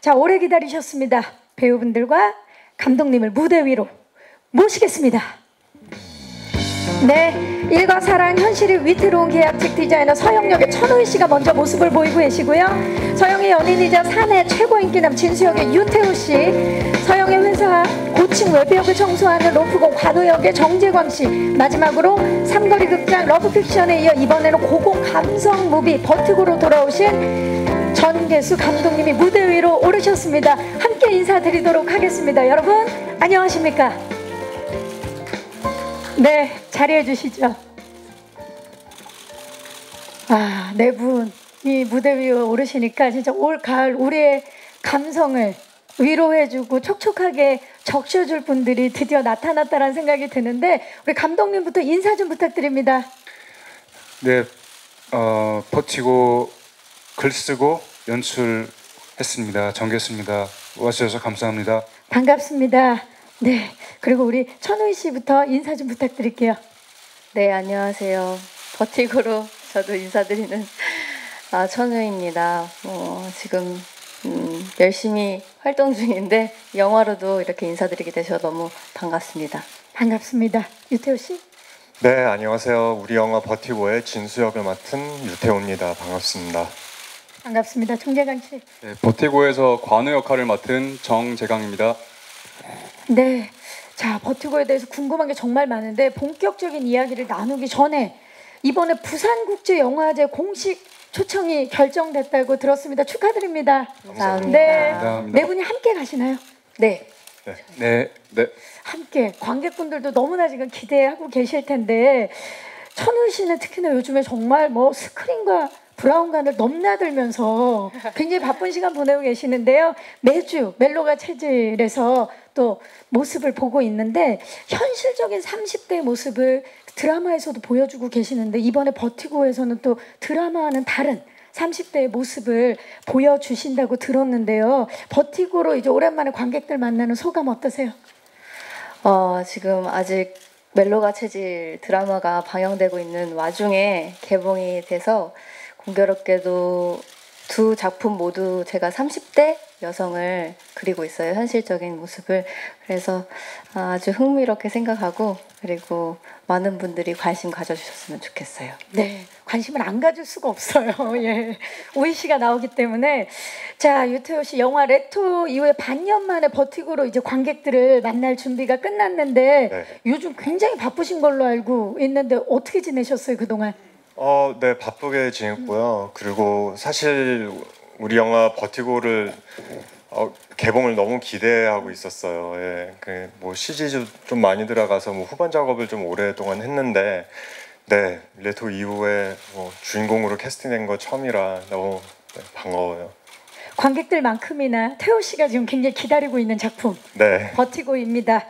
자, 오래 기다리셨습니다. 배우분들과 감독님을 무대 위로 모시겠습니다. 네, 일과 사랑, 현실이 위태로운 계약직 디자이너 서영역의 천우희 씨가 먼저 모습을 보이고 계시고요. 서영의 연인이자 사내 최고 인기남 진수역의 유태우 씨, 서영의 회사 고층 외부역을 청소하는 로프공 관우역의 정재광 씨, 마지막으로 삼거리 극장 러브픽션에 이어 이번에는 고공 감성 무비 버티고로 돌아오신 전계수 감독님이 무대 위로 오르셨습니다. 함께 인사드리도록 하겠습니다. 여러분 안녕하십니까? 네, 자리해 주시죠. 아, 네 분이 무대 위에 오르시니까 진짜 올 가을 우리의 감성을 위로해주고 촉촉하게 적셔줄 분들이 드디어 나타났다는 생각이 드는데, 우리 감독님부터 인사 좀 부탁드립니다. 네, 버티고 글 쓰고 연출했습니다. 정계수입니다. 와주셔서 감사합니다. 반갑습니다. 네, 그리고 우리 천우희 씨부터 인사 좀 부탁드릴게요. 네, 안녕하세요. 버티고로 저도 인사드리는 천우희입니다. 지금 열심히 활동 중인데 영화로도 이렇게 인사드리게 되셔서 너무 반갑습니다. 반갑습니다. 유태우 씨? 네, 안녕하세요. 우리 영화 버티고의 진수역을 맡은 유태우입니다. 반갑습니다. 반갑습니다. 정재강 씨? 네, 버티고에서 관우 역할을 맡은 정재강입니다. 네, 자, 버티고에 대해서 궁금한 게 정말 많은데 본격적인 이야기를 나누기 전에 이번에 부산국제영화제 공식 초청이 결정됐다고 들었습니다. 축하드립니다. 감사합니다. 네, 감사합니다. 네 분이 함께 가시나요? 네. 네, 함께. 관객분들도 너무나 지금 기대하고 계실 텐데, 천우 씨는 특히나 요즘에 정말 뭐 스크린과 브라운관을 넘나들면서 굉장히 바쁜 시간 보내고 계시는데요. 매주 멜로가 체질에서 또 모습을 보고 있는데, 현실적인 30대의 모습을 드라마에서도 보여주고 계시는데, 이번에 버티고에서는 또 드라마와는 다른 30대의 모습을 보여주신다고 들었는데요. 버티고로 이제 오랜만에 관객들 만나는 소감 어떠세요? 지금 아직 멜로가 체질 드라마가 방영되고 있는 와중에 개봉이 돼서 공교롭게도 두 작품 모두 제가 30대 여성을 그리고 있어요. 현실적인 모습을. 그래서 아주 흥미롭게 생각하고, 그리고 많은 분들이 관심 가져주셨으면 좋겠어요. 네, 관심을 안 가질 수가 없어요. 예, 오희 씨가 나오기 때문에. 자, 유태우 씨, 영화 레토 이후에 반년 만에 버티고로 이제 관객들을 만날 준비가 끝났는데, 네. 요즘 굉장히 바쁘신 걸로 알고 있는데 어떻게 지내셨어요, 그동안? 네, 바쁘게 지냈고요. 그리고 사실 우리 영화 버티고를 개봉을 너무 기대하고 있었어요. 예, 뭐 CG도 좀 많이 들어가서 뭐 후반 작업을 좀 오랫동안 했는데, 네, 레토 이후에 뭐 주인공으로 캐스팅된 거 처음이라 너무 반가워요. 관객들만큼이나 태호 씨가 지금 굉장히 기다리고 있는 작품, 네. 버티고입니다.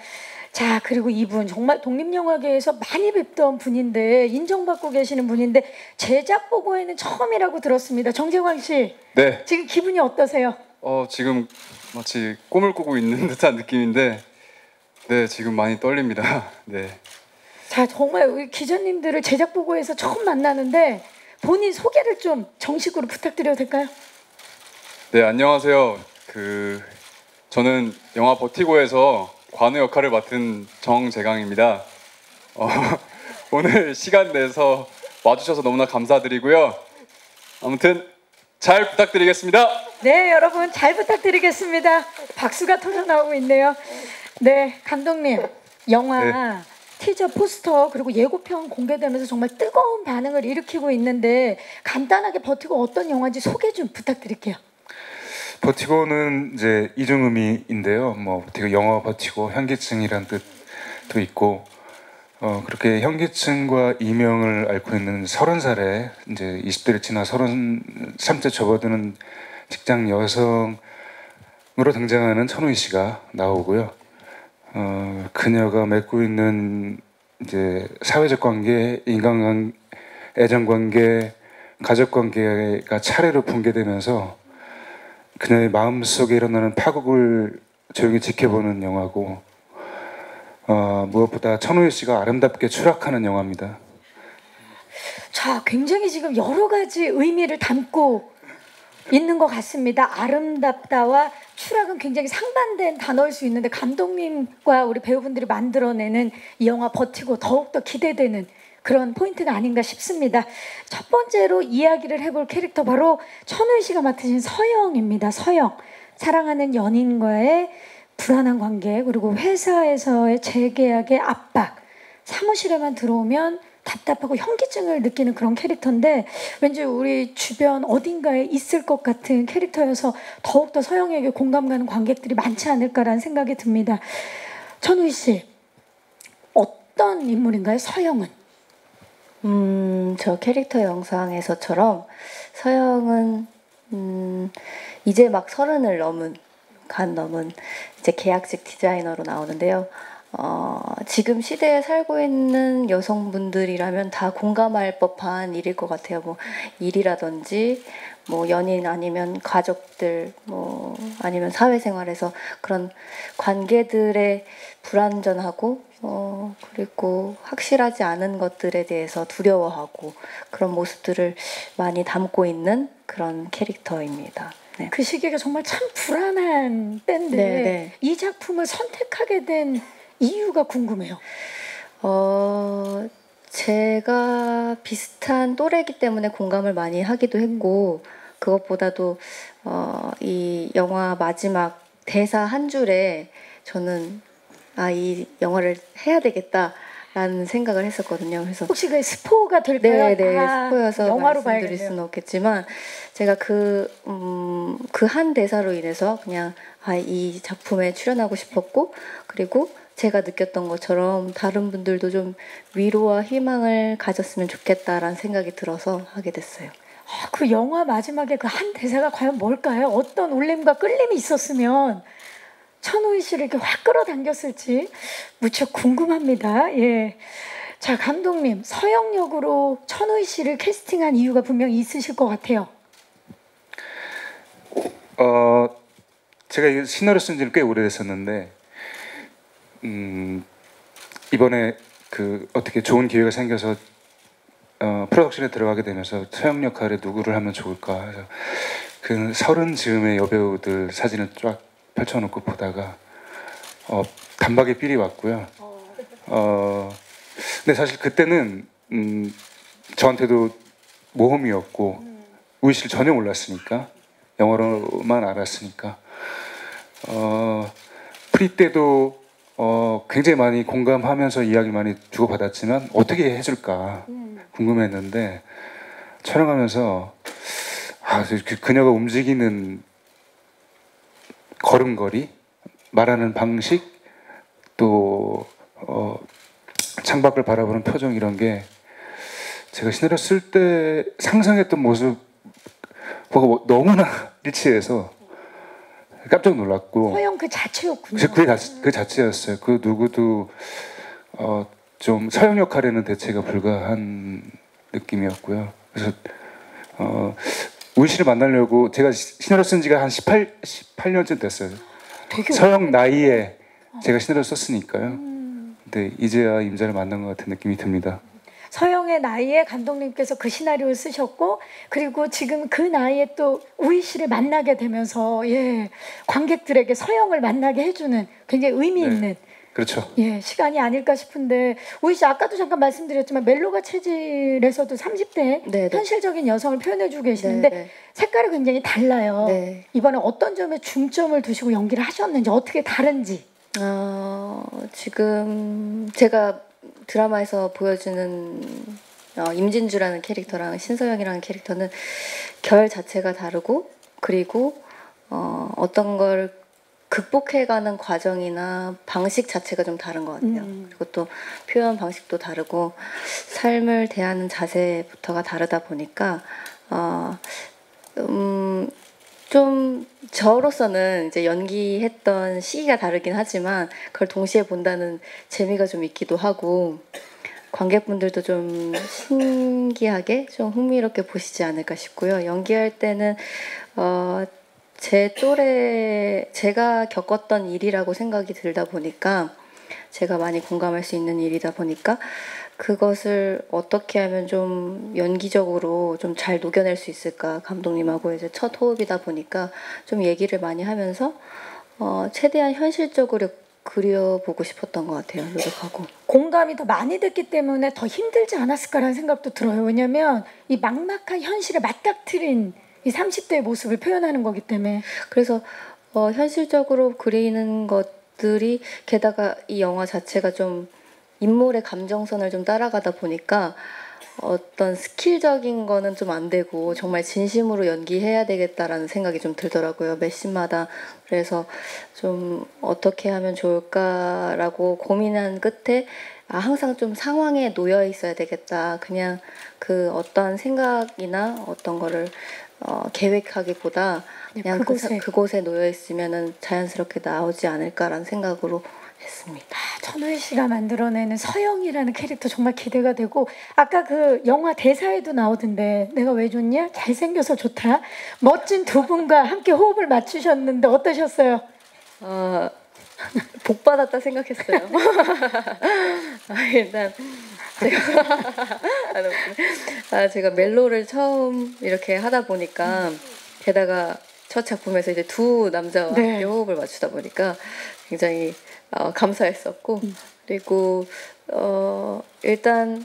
자, 그리고 이분 정말 독립영화계에서 많이 뵙던 분인데, 인정받고 계시는 분인데 제작 보고에는 처음이라고 들었습니다. 정재광 씨, 네, 지금 기분이 어떠세요? 지금 마치 꿈을 꾸고 있는 듯한 느낌인데, 네, 지금 많이 떨립니다. 네, 자, 정말 우리 기자님들을 제작 보고에서 처음 만나는데 본인 소개를 좀 정식으로 부탁드려도 될까요? 네, 안녕하세요. 저는 영화 버티고에서 관우 역할을 맡은 정재강입니다. 오늘 시간 내서 와주셔서 너무나 감사드리고요. 아무튼 잘 부탁드리겠습니다. 네, 여러분 잘 부탁드리겠습니다. 박수가 터져 나오고 있네요. 네, 감독님, 영화 티저 포스터 그리고 예고편 공개되면서 정말 뜨거운 반응을 일으키고 있는데, 간단하게 버티고 어떤 영화인지 소개 좀 부탁드릴게요. 버티고는 이제 이중 의미인데요. 뭐 버티고 영어 버티고 현기증이란 뜻도 있고, 그렇게 현기증과 이명을 앓고 있는 30살에 이제 20대를 지나 33째 접어드는 직장 여성으로 등장하는 천우희 씨가 나오고요. 그녀가 맺고 있는 이제 사회적 관계, 인간관계, 애정관계, 가족관계가 차례로 붕괴되면서 그녀의 마음속에 일어나는 파국을 조용히 지켜보는 영화고, 무엇보다 천우희 씨가 아름답게 추락하는 영화입니다. 자, 굉장히 지금 여러 가지 의미를 담고 있는 것 같습니다. 아름답다와 추락은 굉장히 상반된 단어일 수 있는데 감독님과 우리 배우분들이 만들어내는 이 영화 버티고 더욱더 기대되는 그런 포인트가 아닌가 싶습니다. 첫 번째로 이야기를 해볼 캐릭터 바로 천우희 씨가 맡으신 서영입니다. 서영. 사랑하는 연인과의 불안한 관계, 그리고 회사에서의 재계약의 압박, 사무실에만 들어오면 답답하고 현기증을 느끼는 그런 캐릭터인데 왠지 우리 주변 어딘가에 있을 것 같은 캐릭터여서 더욱더 서영에게 공감 가는 관객들이 많지 않을까라는 생각이 듭니다. 천우희 씨, 어떤 인물인가요, 서영은? 저 캐릭터 영상에서처럼 서영은 이제 막 30을 넘은 이제 계약직 디자이너로 나오는데요. 지금 시대에 살고 있는 여성분들이라면 다 공감할 법한 일일 것 같아요. 뭐 일이라든지 뭐 연인 아니면 가족들 뭐 아니면 사회생활에서 그런 관계들의 불안전하고 그리고 확실하지 않은 것들에 대해서 두려워하고 그런 모습들을 많이 담고 있는 그런 캐릭터입니다. 네. 그 시기가 정말 참 불안한 때인데 네. 이 작품을 선택하게 된 이유가 궁금해요. 제가 비슷한 또래이기 때문에 공감을 많이 하기도 했고 그것보다도 이 영화 마지막 대사 한 줄에 저는 이 영화를 해야 되겠다라는 생각을 했었거든요. 그래서 혹시 그 스포가 될까요? 네, 스포여서 영화로 말씀드릴 봐야겠네요. 수는 없겠지만 제가 그 한 대사로 인해서 그냥 이 작품에 출연하고 싶었고 그리고 제가 느꼈던 것처럼 다른 분들도 좀 위로와 희망을 가졌으면 좋겠다라는 생각이 들어서 하게 됐어요. 그 영화 마지막에 그 한 대사가 과연 뭘까요? 어떤 울림과 끌림이 있었으면 천우희 씨를 이렇게 확 끌어당겼을지 무척 궁금합니다. 예. 자, 감독님, 서영 역으로 천우희 씨를 캐스팅한 이유가 분명히 있으실 것 같아요. 제가 이 시나리오 쓴 지는 꽤 오래됐었는데 이번에 그 어떻게 좋은 기회가 생겨서 프로덕션에 들어가게 되면서 서영 역할에 누구를 하면 좋을까 해서 그 30 즈음의 여배우들 사진을 쫙 펼쳐놓고 보다가 단박에 삘이 왔고요. 근데 사실 그때는 저한테도 모험이었고 우희 씨를 전혀 몰랐으니까 영어로만 알았으니까 프리 때도 굉장히 많이 공감하면서 이야기 많이 주고받았지만 어떻게 해줄까 궁금했는데 촬영하면서 그녀가 움직이는 걸음걸이, 말하는 방식, 또 창밖을 바라보는 표정 이런 게 제가 시나리오 쓸 때 상상했던 모습 보고 너무나 일치해서 깜짝 놀랐고 서영 그 자체였군요. 그 자체였어요. 그 누구도 좀 서영 역할에는 대체가 불가한 느낌이었고요. 그래서 우희 씨를 만나려고 제가 시나리오 쓴 지가 한 18년쯤 됐어요. 되게 서영 나이에 제가 시나리오 썼으니까요. 근데 이제야 임자를 만난 것 같은 느낌이 듭니다. 서영의 나이에 감독님께서 그 시나리오를 쓰셨고 그리고 지금 그 나이에 또 우희 씨를 만나게 되면서 관객들에게 서영을 만나게 해주는 굉장히 의미 있는 그렇죠. 시간이 아닐까 싶은데 우희 씨 아까도 잠깐 말씀드렸지만 멜로가 체질에서도 30대 현실적인 여성을 표현해주고 계시는데 색깔이 굉장히 달라요. 이번에 어떤 점에 중점을 두시고 연기를 하셨는지 어떻게 다른지. 지금 제가 드라마에서 보여주는 임진주라는 캐릭터랑 신서영이라는 캐릭터는 결 자체가 다르고 그리고 어떤 걸 극복해가는 과정이나 방식 자체가 좀 다른 것 같아요. 그리고 또 표현 방식도 다르고 삶을 대하는 자세부터가 다르다 보니까 좀 저로서는 이제 연기했던 시기가 다르긴 하지만 그걸 동시에 본다는 재미가 좀 있기도 하고 관객분들도 좀 신기하게 좀 흥미롭게 보시지 않을까 싶고요. 연기할 때는 제 또래 제가 겪었던 일이라고 생각이 들다 보니까 제가 많이 공감할 수 있는 일이다 보니까 그것을 어떻게 하면 좀 연기적으로 좀 잘 녹여낼 수 있을까, 감독님하고 이제 첫 호흡이다 보니까 좀 얘기를 많이 하면서 최대한 현실적으로 그려보고 싶었던 것 같아요. 노력하고. 공감이 더 많이 됐기 때문에 더 힘들지 않았을까라는 생각도 들어요. 왜냐면 이 막막한 현실에 맞닥뜨린 이 30대의 모습을 표현하는 거기 때문에. 그래서 현실적으로 그리는 것들이, 게다가 이 영화 자체가 좀 인물의 감정선을 좀 따라가다 보니까 어떤 스킬적인 거는 좀 안 되고 정말 진심으로 연기해야 되겠다라는 생각이 좀 들더라고요. 매 씬마다. 그래서 좀 어떻게 하면 좋을까라고 고민한 끝에 항상 좀 상황에 놓여 있어야 되겠다. 그냥 그 어떠한 생각이나 어떤 거를 계획하기보다 그냥 그곳에 놓여 있으면은 자연스럽게 나오지 않을까라는 생각으로 했습니다. 천우희 씨가 만들어내는 서영이라는 캐릭터 정말 기대가 되고, 아까 그 영화 대사에도 나오던데 내가 왜 좋냐? 잘생겨서 좋다. 멋진 두 분과 함께 호흡을 맞추셨는데 어떠셨어요? 복 받았다 생각했어요. 일단 제가 멜로를 처음 이렇게 하다 보니까, 게다가 첫 작품에서 이제 두 남자와 함께 호흡을 맞추다 보니까 굉장히 감사했었고, 그리고 일단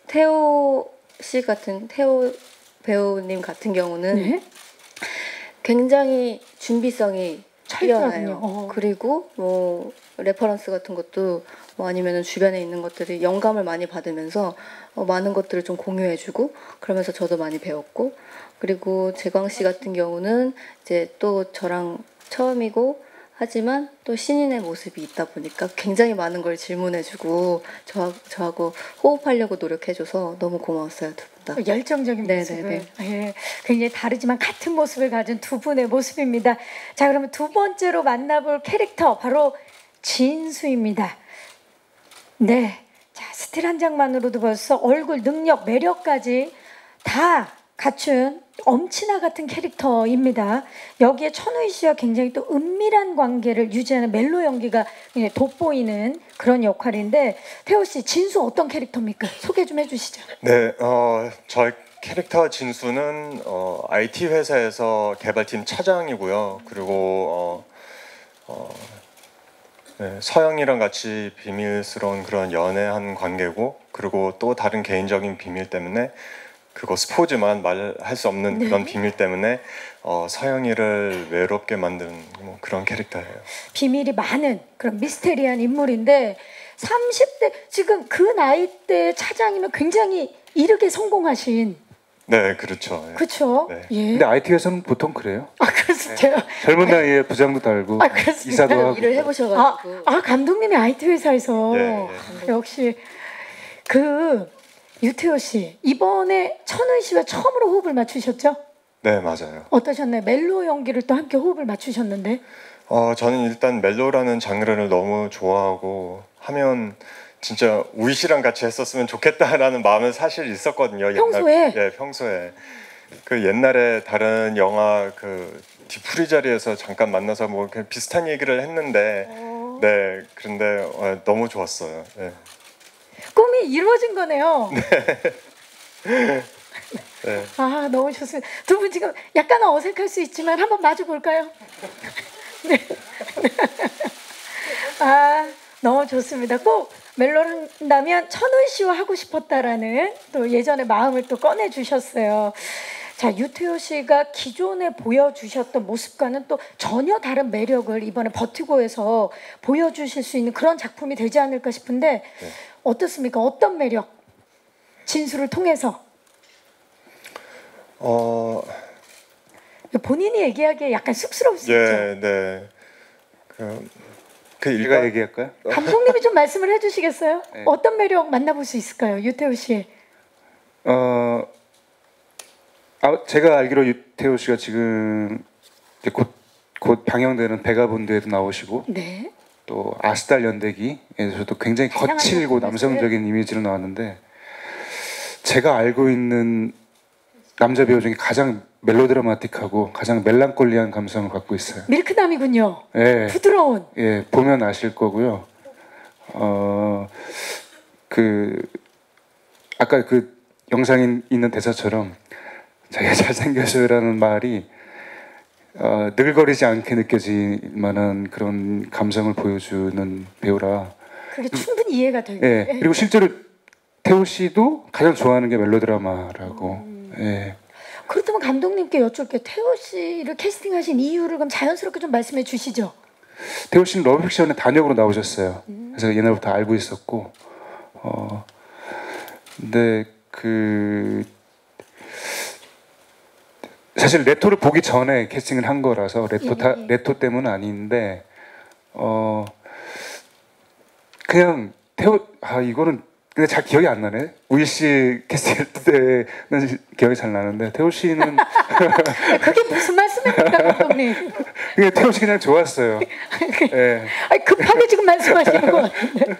태호 배우님 같은 경우는 굉장히 준비성이 뛰어나요. 그리고 뭐 레퍼런스 같은 것도 뭐 아니면은 주변에 있는 것들이 영감을 많이 받으면서 많은 것들을 좀 공유해주고, 그러면서 저도 많이 배웠고, 그리고 재광 씨 같은 경우는 이제 또 저랑 처음이고 하지만 또 신인의 모습이 있다 보니까 굉장히 많은 걸 질문해주고 저하고 호흡하려고 노력해줘서 너무 고마웠어요, 두 분 다. 열정적인 모습을. 예, 굉장히 다르지만 같은 모습을 가진 두 분의 모습입니다. 자, 그러면 두 번째로 만나볼 캐릭터 바로 진수입니다. 네, 자, 스틸 한 장만으로도 벌써 얼굴, 능력, 매력까지 다 갖춘 엄친아 같은 캐릭터입니다. 여기에 천우희 씨와 굉장히 또 은밀한 관계를 유지하는 멜로 연기가 돋보이는 그런 역할인데, 태호 씨, 진수 어떤 캐릭터입니까? 소개 좀 해주시죠. 네, 저희 캐릭터 진수는 IT 회사에서 개발팀 차장이고요. 그리고 네, 서영이랑 같이 비밀스러운 그런 연애한 관계고, 그리고 또 다른 개인적인 비밀 때문에, 그거 스포지만 말할 수 없는 그런 비밀 때문에 서영이를 외롭게 만드는 뭐 그런 캐릭터예요. 비밀이 많은 그런 미스테리한 인물인데, 30대 지금 그 나이 때 차장이면 굉장히 이르게 성공하신. 네, 그렇죠. 그렇죠. 네. 예. 근데 IT에서는 보통 그래요. 그래서 제가 젊은 나이에 부장도 달고 이사도 하고. 일을 해보셔가지고. 감독님이 IT 회사에서. 예. 역시 그 유태호 씨, 이번에 천우희 씨와 처음으로 호흡을 맞추셨죠? 네, 맞아요. 어떠셨나요? 멜로 연기를 또 함께 호흡을 맞추셨는데. 저는 일단 멜로라는 장르를 너무 좋아하고, 하면 진짜 우희 씨랑 같이 했었으면 좋겠다라는 마음은 사실 있었거든요. 평소에? 예, 평소에. 그 옛날에 다른 영화 그 뒤풀이 자리에서 잠깐 만나서 뭐 비슷한 얘기를 했는데, 네, 그런데 너무 좋았어요. 네. 꿈이 이루어진 거네요. 네. 아, 너무 좋습니다. 두 분 지금 약간 어색할 수 있지만 한번 마주 볼까요? 네. 아, 너무 좋습니다. 꼭 멜로를 한다면 천우희 씨와 하고 싶었다라는 또 예전의 마음을 또 꺼내 주셨어요. 자, 유태호 씨가 기존에 보여주셨던 모습과는 또 전혀 다른 매력을 이번에 버티고에서 보여주실 수 있는 그런 작품이 되지 않을까 싶은데, 어떻습니까? 어떤 매력? 진수를 통해서. 본인이 얘기하기에 약간 쑥스러울 수 있죠. 네. 그 제가 얘기할까요? 감독님이 좀 말씀을 해주시겠어요? 네. 어떤 매력 만나볼 수 있을까요, 유태호 씨? 제가 알기로 유태호 씨가 지금 이제 곧 방영되는 베가본드에도 나오시고, 네. 또 아스달 연대기에서도 굉장히 거칠고 남성적인 이미지로 나왔는데, 제가 알고 있는 남자 배우 중에 가장 멜로드라마틱하고 가장 멜랑콜리한 감성을 갖고 있어요. 밀크남이군요. 예, 부드러운. 예, 보면 아실 거고요. 아까 그 영상에 있는 대사처럼 자기가 잘생겼어요라는 말이 느글거리지 않게 느껴질 만한 그런 감성을 보여주는 배우라. 그게 충분히 이해가 돼요. 예. 그리고 실제로 태호 씨도 가장 좋아하는 게 멜로드라마라고. 예. 그렇다면 감독님께 여쭐게 태호 씨를 캐스팅하신 이유를 그럼 자연스럽게 좀 말씀해 주시죠. 태호 씨는 러브픽션에 단역으로 나오셨어요. 그래서 옛날부터 알고 있었고, 근데 그 사실 레토를 보기 전에 캐스팅을 한 거라서 레토 때문은 아닌데, 그냥 태호 이거는 근데 잘 기억이 안 나네. 우일 씨 캐스팅할 때는 기억이 잘 나는데 태호 씨는 그게 무슨 말씀입니까, 감독님? 그냥 태호 씨 그냥 좋았어요. 예. 아니, 급하게 지금 말씀하시는 것 같은데.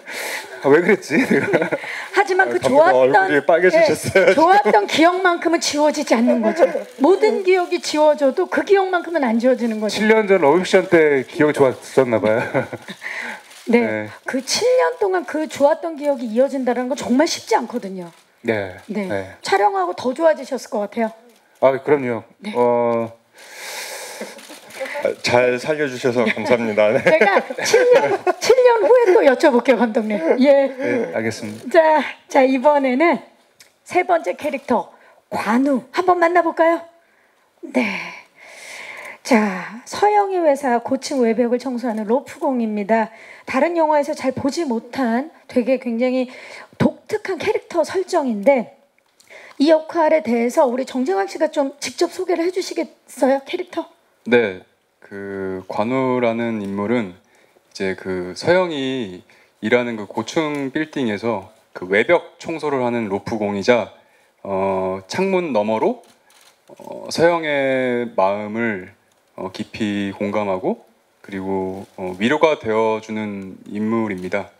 왜 그랬지? 내가? 하지만 그 얼굴이 좋았던 빨개지셨어요. 좋았던 기억만큼은 지워지지 않는 거죠. 모든 기억이 지워져도 그 기억만큼은 안 지워지는 거죠. 7년 전 러브픽션 때 기억이 좋았었나 봐요. 네. 네. 그 7년 동안 그 좋았던 기억이 이어진다는 건 정말 쉽지 않거든요. 네. 네. 네. 촬영하고 더 좋아지셨을 것 같아요. 그럼요. 네. 잘 살려주셔서 감사합니다. 네. 제가 7년 후에 또 여쭤볼게요, 감독님. 예. 네, 알겠습니다. 자, 이번에는 세 번째 캐릭터 관우 한번 만나볼까요? 네. 자, 서영희 회사 고층 외벽을 청소하는 로프공입니다. 다른 영화에서 잘 보지 못한 되게 굉장히 독특한 캐릭터 설정인데 이 역할에 대해서 우리 정재환 씨가 좀 직접 소개를 해주시겠어요, 캐릭터? 네, 그 관우라는 인물은 이제 그 서영이 일하는 그 고층 빌딩에서 그 외벽 청소를 하는 로프공이자 창문 너머로 서영의 마음을 깊이 공감하고 그리고 위로가 되어주는 인물입니다.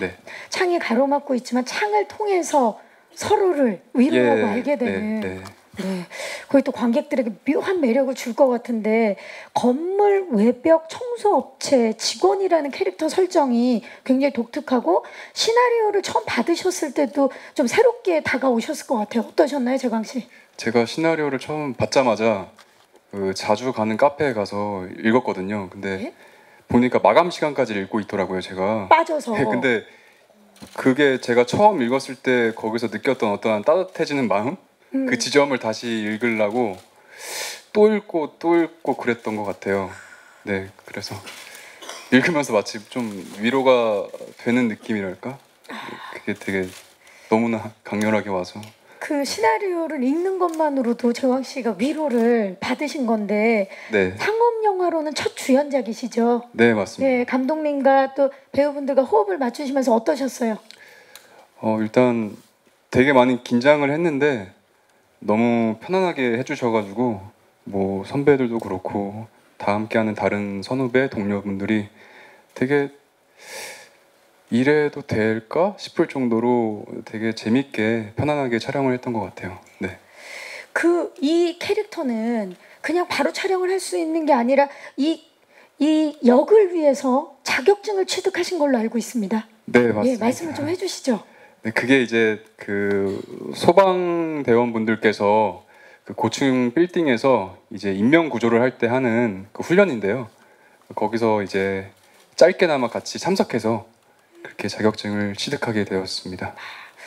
네. 창이 가로막고 있지만 창을 통해서 서로를 위로하고 알게 되는. 네. 네. 거기 또 관객들에게 묘한 매력을 줄 것 같은데 건물 외벽 청소업체 직원이라는 캐릭터 설정이 굉장히 독특하고 시나리오를 처음 받으셨을 때도 좀 새롭게 다가오셨을 것 같아요. 어떠셨나요, 재광 씨? 제가 시나리오를 처음 받자마자 그 자주 가는 카페에 가서 읽었거든요. 근데 네? 보니까 마감 시간까지 읽고 있더라고요, 제가. 빠져서. 네, 근데 그게 제가 처음 읽었을 때 거기서 느꼈던 어떠한 따뜻해지는 마음? 그 지점을 다시 읽으려고 또 읽고 그랬던 것 같아요. 네, 그래서 읽으면서 마치 좀 위로가 되는 느낌이랄까? 그게 되게 너무나 강렬하게 와서. 그 시나리오를 읽는 것만으로도 재광 씨가 위로를 받으신 건데 네, 상업 영화로는 첫 주연작이시죠? 네 맞습니다. 네, 감독님과 또 배우분들과 호흡을 맞추시면서 어떠셨어요? 일단 되게 많이 긴장을 했는데 너무 편안하게 해주셔가지고 뭐 선배들도 그렇고 다 함께하는 다른 선후배 동료분들이 되게 이래도 될까 싶을 정도로 되게 재밌게 편안하게 촬영을 했던 것 같아요. 네. 이 캐릭터는 그냥 바로 촬영을 할 수 있는 게 아니라 이 역을 위해서 자격증을 취득하신 걸로 알고 있습니다. 네 맞습니다. 예, 말씀을 좀 해주시죠. 네, 그게 이제 그 소방대원분들께서 그 고층 빌딩에서 이제 인명 구조를 할 때 하는 그 훈련인데요. 거기서 이제 짧게나마 같이 참석해서 그렇게 자격증을 취득하게 되었습니다.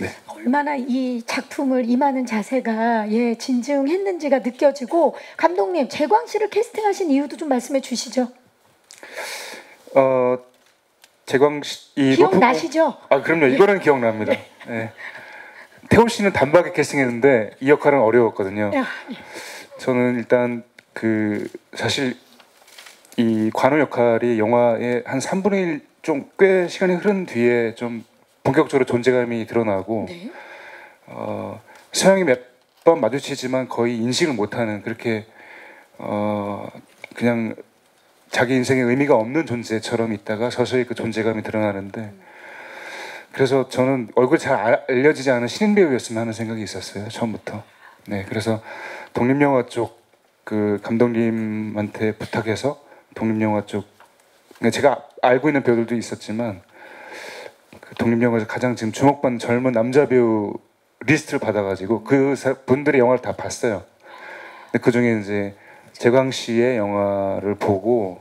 네. 얼마나 이 작품을 임하는 자세가 진증했는지가 느껴지고 감독님 재광 씨를 캐스팅하신 이유도 좀 말씀해 주시죠. 재광 씨 기억나시죠? 그럼요. 이거는 기억납니다. 네. 태호 씨는 단박에 캐스팅했는데 이 역할은 어려웠거든요. 저는 일단 그 사실 이 관우 역할이 영화의 한 3분의 1 좀 꽤 시간이 흐른 뒤에 좀 본격적으로 존재감이 드러나고 네. 서영이 몇 번 마주치지만 거의 인식을 못하는 그렇게 그냥 자기 인생에 의미가 없는 존재처럼 있다가 서서히 그 존재감이 드러나는데 그래서 저는 얼굴이 잘 알려지지 않은 신인 배우였으면 하는 생각이 있었어요, 처음부터. 네, 그래서 독립영화 쪽 그 감독님한테 부탁해서 독립영화 쪽 제가 알고 있는 배우들도 있었지만 그 독립영화에서 가장 지금 주목받는 젊은 남자 배우 리스트를 받아가지고 그 분들의 영화를 다 봤어요. 근데 그 중에 이제 재광 씨의 영화를 보고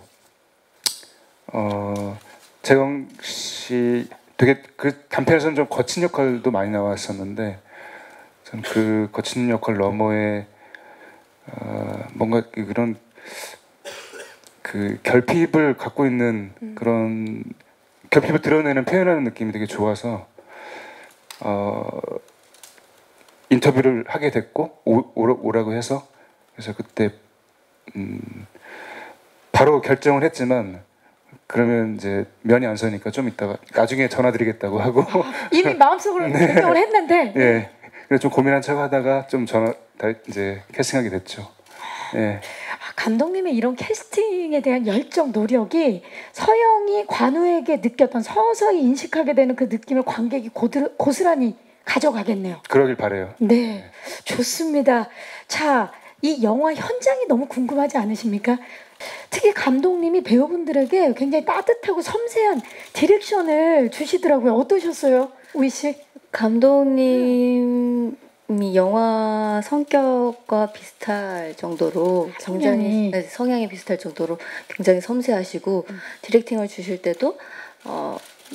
재광 씨 되게 그 단편에서는 좀 거친 역할도 많이 나왔었는데 저는 그 거친 역할 너머에 뭔가 그런 그 결핍을 갖고 있는 그런 결핍을 드러내는 표현하는 느낌이 되게 좋아서 인터뷰를 하게 됐고 오라고 해서 그래서 그때 바로 결정을 했지만 그러면 이제 면이 안 서니까 좀 이따가 나중에 전화드리겠다고 하고 이미 마음속으로 결정을 했는데 예 그래서 좀 고민한 척하다가 좀 이제 캐스팅하게 됐죠. 예. 감독님의 이런 캐스팅에 대한 열정, 노력이 서영이 관우에게 느꼈던 서서히 인식하게 되는 그 느낌을 관객이 고스란히 가져가겠네요. 그러길 바래요. 네, 좋습니다. 자, 이 영화 현장이 너무 궁금하지 않으십니까? 특히 감독님이 배우분들에게 굉장히 따뜻하고 섬세한 디렉션을 주시더라고요. 어떠셨어요, 우희 씨? 감독님이 영화 성격과 비슷할 정도로 굉장히 성향이 비슷할 정도로 굉장히 섬세하시고 디렉팅을 주실 때도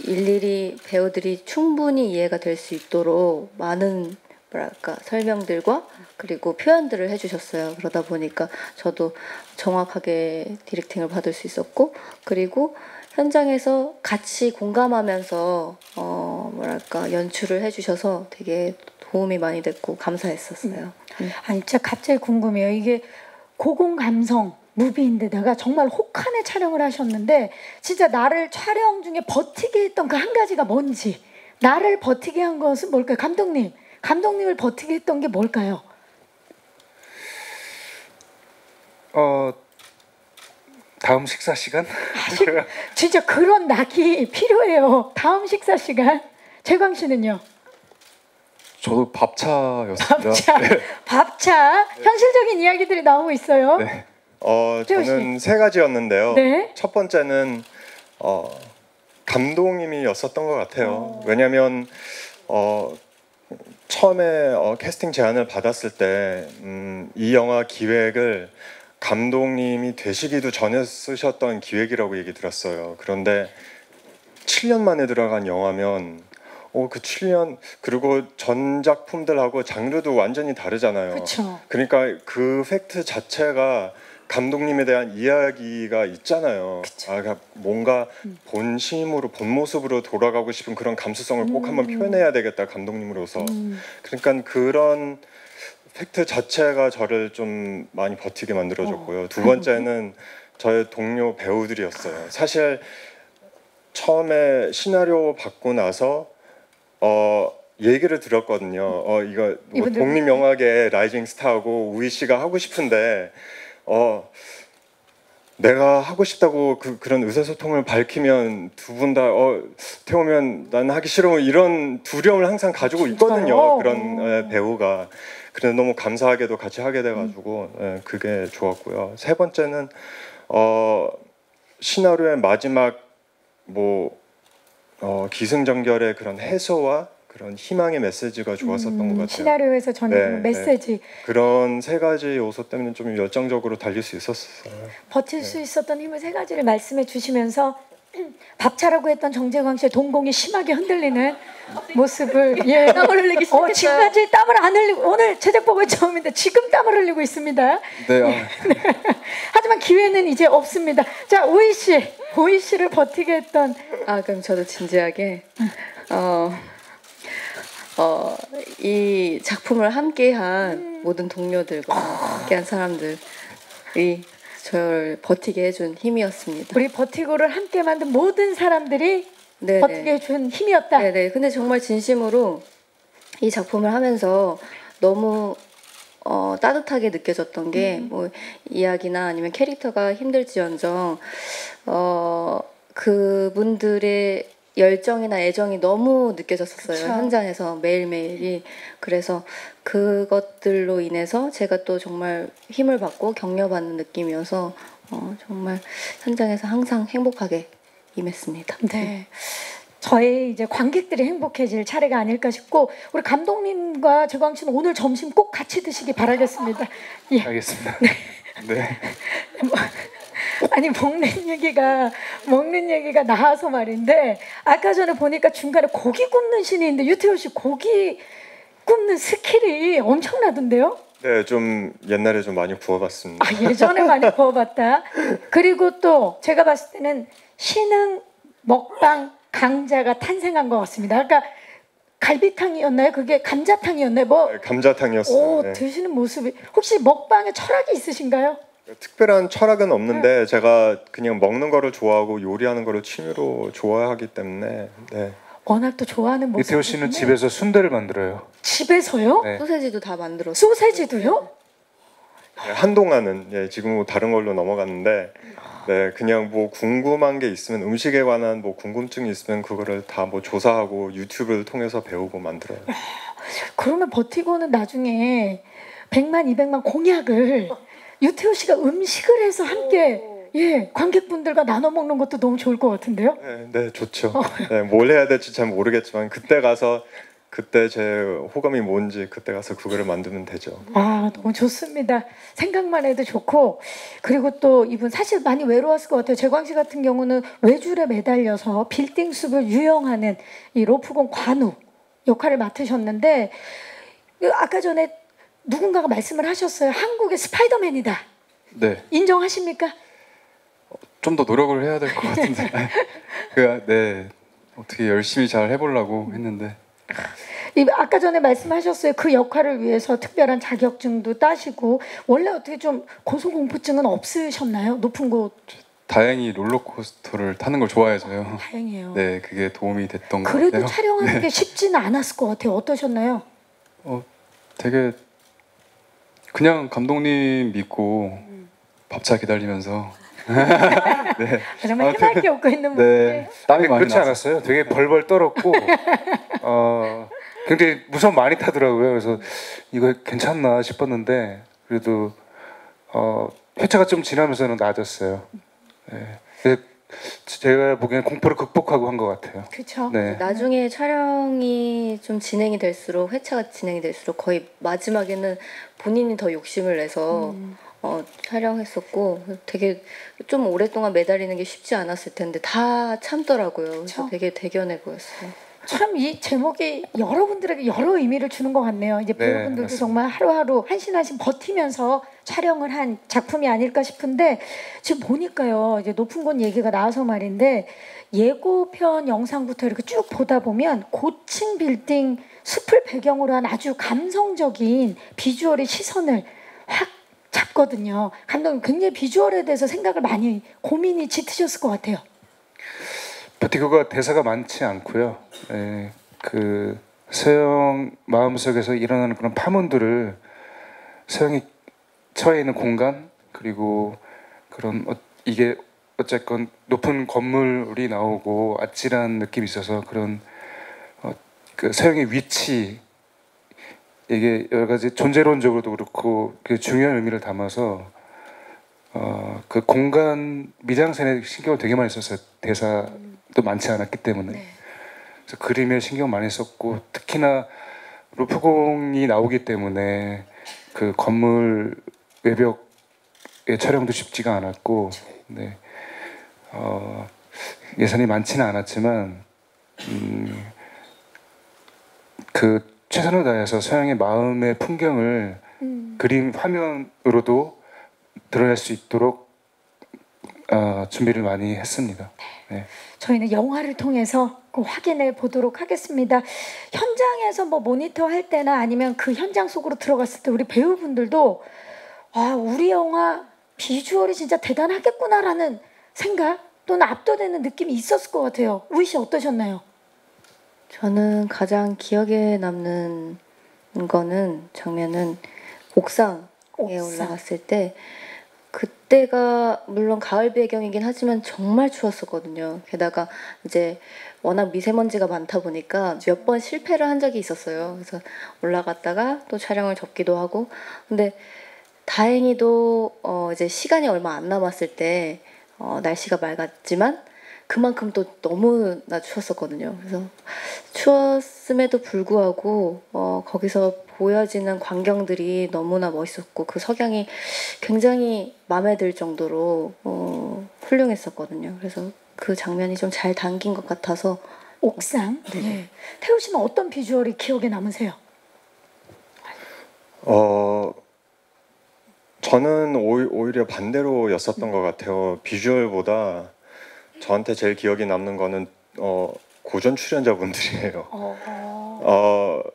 일일이 배우들이 충분히 이해가 될 수 있도록 많은 뭐랄까 설명들과 그리고 표현들을 해주셨어요. 그러다 보니까 저도 정확하게 디렉팅을 받을 수 있었고 그리고 현장에서 같이 공감하면서 뭐랄까 연출을 해주셔서 되게 도움이 많이 됐고 감사했었어요. 아니 진짜 갑자기 궁금해요. 이게 고공 감성 무비인데다가 정말 혹한의 촬영을 하셨는데 진짜 나를 촬영 중에 버티게 했던 그 한 가지가 뭔지 나를 버티게 한 것은 뭘까요? 감독님을 버티게 했던 게 뭘까요? 다음 식사 시간? 진짜 그런 낙이 필요해요. 다음 식사 시간. 재광 씨는요? 저도 밥차였습니다. 밥차. 현실적인 이야기들이 나오고 있어요. 네. 저는 세 가지였는데요. 네. 첫 번째는 감독님이었었던 것 같아요. 왜냐하면 처음에 캐스팅 제안을 받았을 때 이 영화 기획을 감독님이 되시기도 전에 쓰셨던 기획이라고 얘기 들었어요. 그런데 7년 만에 들어간 영화면 그 7년 그리고 전 작품들하고 장르도 완전히 다르잖아요. 그쵸. 그러니까 그 팩트 자체가 감독님에 대한 이야기가 있잖아요. 그러니까 뭔가 본심으로 본 모습으로 돌아가고 싶은 그런 감수성을 꼭 한번 표현해야 되겠다 감독님으로서. 그러니까 그런 팩트 자체가 저를 좀 많이 버티게 만들어줬고요. 두 번째는 저의 동료 배우들이었어요. 사실 처음에 시나리오 받고 나서 얘기를 들었거든요. 이거 뭐 독립영화계 라이징 스타하고 우희 씨가 하고 싶은데 내가 하고 싶다고 그런 의사소통을 밝히면 두 분 다 태우면 난 하기 싫어 이런 두려움을 항상 가지고 있거든요. 그런 배우가. 그래서 너무 감사하게도 같이 하게 돼가지고 그게 좋았고요. 세 번째는 시나리오의 마지막 기승전결의 그런 해소와 그런 희망의 메시지가 좋았었던 것 같아요. 시나리오에서 전해지는 메시지. 그런 세 가지 요소 때문에 좀 열정적으로 달릴 수 있었어요. 버틸 수 있었던 힘을 세 가지를 말씀해 주시면서 밥차라고 했던 정재광 씨의 동공이 심하게 흔들리는 모습을 땀을 흘리기 시작했어요. 지금까지 땀을 안 흘리고 오늘 제작보고의 처음인데 지금 땀을 흘리고 있습니다. 네. 하지만 기회는 이제 없습니다. 자, 오이 씨를 버티게 했던 그럼 저도 진지하게 이 작품을 함께한 모든 동료들과 함께한 사람들이 저를 버티게 해준 힘이었습니다. 우리 버티고를 함께 만든 모든 사람들이 네네. 버티게 해준 힘이었다. 네네. 근데 정말 진심으로 이 작품을 하면서 너무 따뜻하게 느껴졌던 게 뭐 이야기나 아니면 캐릭터가 힘들지언정 그분들의 열정이나 애정이 너무 느껴졌었어요. 그쵸. 현장에서 매일매일이. 그래서 그것들로 인해서 제가 또 정말 힘을 받고 격려받는 느낌이어서 정말 현장에서 항상 행복하게 임했습니다. 네. 저희 이제 관객들이 행복해질 차례가 아닐까 싶고 우리 감독님과 재광 씨는 오늘 점심 꼭 같이 드시기 바라겠습니다. 예. 알겠습니다. 네. 아니 먹는 얘기가 나와서 말인데 아까 전에 보니까 중간에 고기 굽는 신이 있는데 유태호 씨 고기 굽는 스킬이 엄청나던데요? 네, 좀 옛날에 좀 많이 구워봤습니다. 아, 예전에 많이 구워봤다. 그리고 또 제가 봤을 때는 신흥 먹방 강자가 탄생한 것 같습니다. 아까 갈비탕이었나요? 그게 감자탕이었나요? 뭐 네, 감자탕이었어요. 오, 네. 드시는 모습이 혹시 먹방에 철학이 있으신가요? 특별한 철학은 없는데 제가 그냥 먹는 거를 좋아하고 요리하는 거를 취미로 좋아하기 때문에 네. 워낙 또 좋아하는 모습. 유태호 씨는 집에서 순대를 만들어요. 집에서요? 네. 소세지도 다 만들었어요. 소세지도요? 네, 한동안은 지금은 뭐 다른 걸로 넘어갔는데 네, 그냥 뭐 궁금한 게 있으면 음식에 관한 뭐 궁금증이 있으면 그거를 다 뭐 조사하고 유튜브를 통해서 배우고 만들어요. 그러면 버티고는 나중에 100만, 200만 공약을 유태호 씨가 음식을 해서 함께 관객분들과 나눠 먹는 것도 너무 좋을 것 같은데요? 네, 좋죠. 네, 뭘 해야 될지 잘 모르겠지만 그때 가서 그때 제 호감이 뭔지 그때 가서 그거를 만들면 되죠. 아, 너무 좋습니다. 생각만 해도 좋고 그리고 또 이분 사실 많이 외로웠을 것 같아요. 재광 씨 같은 경우는 외줄에 매달려서 빌딩 숲을 유영하는 이 로프공 관우 역할을 맡으셨는데 아까 전에 누군가가 말씀을 하셨어요. 한국의 스파이더맨이다. 네. 인정하십니까? 좀 더 노력을 해야 될 것 같은데. 네. 어떻게 열심히 잘 해보려고 했는데. 아까 전에 말씀하셨어요. 그 역할을 위해서 특별한 자격증도 따시고 원래 어떻게 좀 고소공포증은 없으셨나요? 높은 곳. 다행히 롤러코스터를 타는 걸 좋아해서요. 다행이에요. 네, 그게 도움이 됐던 것 그래도 같아요. 촬영하는 게 쉽지는 않았을 것 같아요. 어떠셨나요? 되게 그냥 감독님 믿고 밥차 기다리면서 네. 정말 해맑게 웃고 있는 모습이 네. 땀이 많이 그렇지 나서. 않았어요. 되게 벌벌 떨었고 굉장히 무서움 많이 타더라고요. 그래서 이거 괜찮나 싶었는데 그래도 회차가 좀 지나면서는 나아졌어요. 네. 근데 제가 보기에는 공포를 극복하고 한 것 같아요. 그렇죠. 네. 나중에 촬영이 좀 진행이 될수록 회차가 진행이 될수록 거의 마지막에는 본인이 더 욕심을 내서 촬영했었고 되게 좀 오랫동안 매달리는 게 쉽지 않았을 텐데 다 참더라고요. 그래서 그쵸. 되게 대견해 보였어요. 참 이 제목이 여러분들에게 여러 의미를 주는 것 같네요. 이제 네, 배우분들도 맞습니다. 정말 하루하루 한신 버티면서 촬영을 한 작품이 아닐까 싶은데 지금 보니까요. 이제 높은 곳 얘기가 나와서 말인데 예고편 영상부터 이렇게 쭉 보다 보면 고층 빌딩 숲을 배경으로 한 아주 감성적인 비주얼의 시선을 확 잡거든요. 감독님 굉장히 비주얼에 대해서 생각을 많이 고민이 짙으셨을 것 같아요. 버티고가 대사가 많지 않고요. 예, 그 서영 마음속에서 일어나는 그런 파문들을 서영이 처해 있는 공간 그리고 그런 이게 어쨌건 높은 건물이 나오고 아찔한 느낌이 있어서 그런 그 서영의 위치 이게 여러 가지 존재론적으로도 그렇고 그 중요한 의미를 담아서 그 공간 미장센에 신경을 되게 많이 썼어요. 대사도 많지 않았기 때문에. 네. 그래서 그림에 신경 많이 썼고 특히나 루프공이 나오기 때문에 그 건물 외벽의 촬영도 쉽지가 않았고, 네. 예산이 많지는 않았지만 그 최선을 다해서 서양의 마음의 풍경을 그림 화면으로도 드러낼 수 있도록 준비를 많이 했습니다. 네. 저희는 영화를 통해서 확인해 보도록 하겠습니다. 현장에서 뭐 모니터 할 때나 아니면 그 현장 속으로 들어갔을 때 우리 배우분들도 우리 영화 비주얼이 진짜 대단하겠구나라는 생각 또는 압도되는 느낌이 있었을 것 같아요. 우희 씨 어떠셨나요? 저는 가장 기억에 남는 장면은 옥상에 올라갔을 때 그때가 물론 가을 배경이긴 하지만 정말 추웠었거든요. 게다가 이제 워낙 미세먼지가 많다 보니까 몇 번 실패를 한 적이 있었어요. 그래서 올라갔다가 또 촬영을 접기도 하고 근데 다행히도 이제 시간이 얼마 안 남았을 때 날씨가 맑았지만 그만큼 또 너무나 추웠었거든요. 그래서 추웠음에도 불구하고 거기서 보여지는 광경들이 너무나 멋있었고 그 석양이 굉장히 마음에 들 정도로 훌륭했었거든요. 그래서 그 장면이 좀 잘 담긴 것 같아서 옥상. 네. 태우 씨는 어떤 비주얼이 기억에 남으세요? 저는 오히려 반대로였었던 것 같아요. 비주얼보다 저한테 제일 기억이 남는 거는 고전 출연자분들이에요.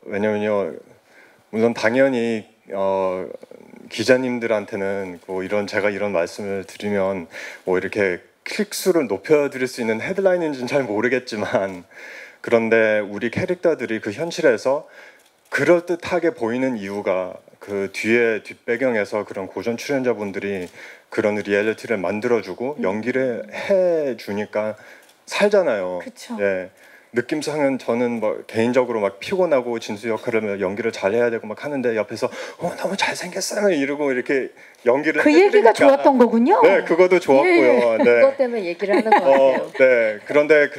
왜냐면요, 물론 당연히 기자님들한테는 뭐 제가 이런 말씀을 드리면 뭐 이렇게 클릭수를 높여드릴 수 있는 헤드라인인지는 잘 모르겠지만, 그런데 우리 캐릭터들이 그 현실에서 그럴듯하게 보이는 이유가 그 뒷배경에서 그런 고전 출연자분들이 그런 리얼리티를 만들어주고 연기를 해주니까 살잖아요. 그쵸. 예. 느낌상은 저는 뭐 개인적으로 막 피곤하고 진수 역할을 연기를 잘해야 되고 막 하는데 옆에서 너무 잘생겼어요 이러고 이렇게 연기를 그 얘기가 해드리니까, 좋았던 거군요. 네, 그것도 좋았고요. 예. 네. 그것 때문에 얘기를 하는 것 같아요. 네. 그런데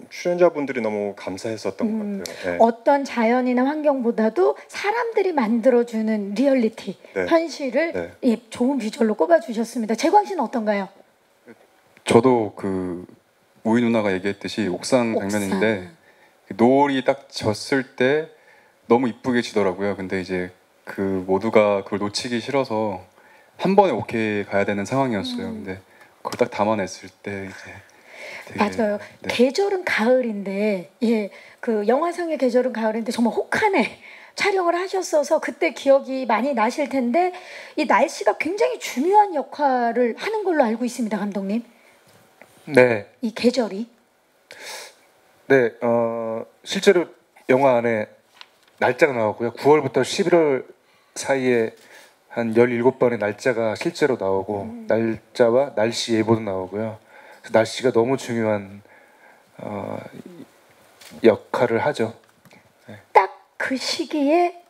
출연자분들이 너무 감사했었던 것 같아요. 네. 어떤 자연이나 환경보다도 사람들이 만들어주는 리얼리티, 네. 현실을 네. 예, 좋은 비주얼로 꼽아주셨습니다. 재광 씨는 어떤가요? 저도 그 우희 누나가 얘기했듯이 옥상 장면인데 노을이 딱 졌을 때 너무 이쁘게 지더라고요. 근데 이제 그 모두가 그걸 놓치기 싫어서 한 번에 오케이 가야 되는 상황이었어요. 근데 그걸 딱 담아냈을 때 이제 되게, 맞아요. 네. 계절은 가을인데, 예, 그 영화상의 계절은 가을인데 정말 혹한에 촬영을 하셨어서 그때 기억이 많이 나실 텐데 이 날씨가 굉장히 중요한 역할을 하는 걸로 알고 있습니다, 감독님. 네, 이 계절이. 네, 실제로 영화 안에 날짜가 나오고요. 9월부터 11월 사이에 한 17번의 날짜가 실제로 나오고 날짜와 날씨 예보도 나오고요. 그래서 날씨가 너무 중요한 역할을 하죠. 딱 그 시기에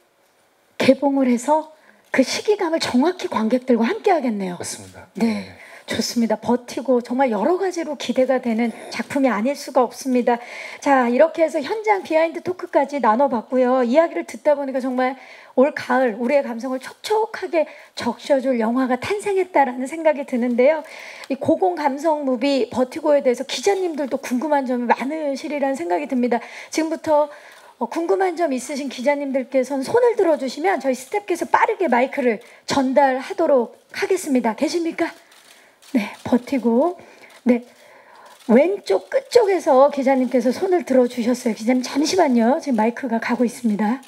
개봉을 해서 그 시기감을 정확히 관객들과 함께 하겠네요. 맞습니다. 네. 좋습니다. 버티고 정말 여러 가지로 기대가 되는 작품이 아닐 수가 없습니다. 자, 이렇게 해서 현장 비하인드 토크까지 나눠봤고요. 이야기를 듣다 보니까 정말 올 가을 우리의 감성을 촉촉하게 적셔줄 영화가 탄생했다라는 생각이 드는데요. 이 고공 감성 무비 버티고에 대해서 기자님들도 궁금한 점이 많으시리라는 생각이 듭니다. 지금부터 궁금한 점 있으신 기자님들께서는 손을 들어주시면 저희 스태프께서 빠르게 마이크를 전달하도록 하겠습니다. 계십니까? 네, 버티고. 네, 왼쪽 끝쪽에서 기자님께서 손을 들어주셨어요. 기자님 잠시만요. 지금 마이크가 가고 있습니다.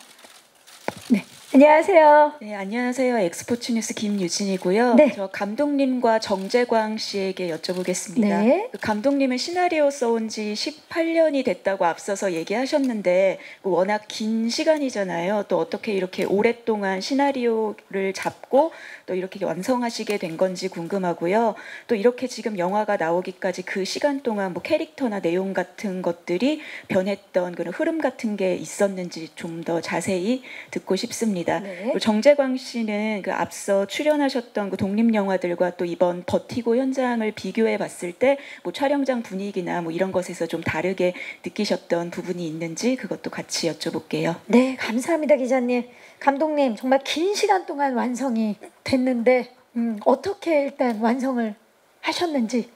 네, 안녕하세요. 네, 안녕하세요. 엑스포츠 뉴스 김유진이고요. 네. 저 감독님과 정재광 씨에게 여쭤보겠습니다. 네. 그 감독님은 시나리오 써온 지 18년이 됐다고 앞서서 얘기하셨는데 워낙 긴 시간이잖아요. 또 어떻게 이렇게 오랫동안 시나리오를 잡고 또 이렇게 완성하시게 된 건지 궁금하고요. 또 이렇게 지금 영화가 나오기까지 그 시간 동안 뭐 캐릭터나 내용 같은 것들이 변했던 그런 흐름 같은 게 있었는지 좀 더 자세히 듣고 싶습니다. 네. 그리고 정재광 씨는 그 앞서 출연하셨던 그 독립 영화들과 또 이번 버티고 현장을 비교해 봤을 때 뭐 촬영장 분위기나 뭐 이런 것에서 좀 다르게 느끼셨던 부분이 있는지 그것도 같이 여쭤볼게요. 네, 감사합니다, 기자님. 감독님, 정말 긴 시간 동안 완성이 됐는데 어떻게 일단 완성을 하셨는지.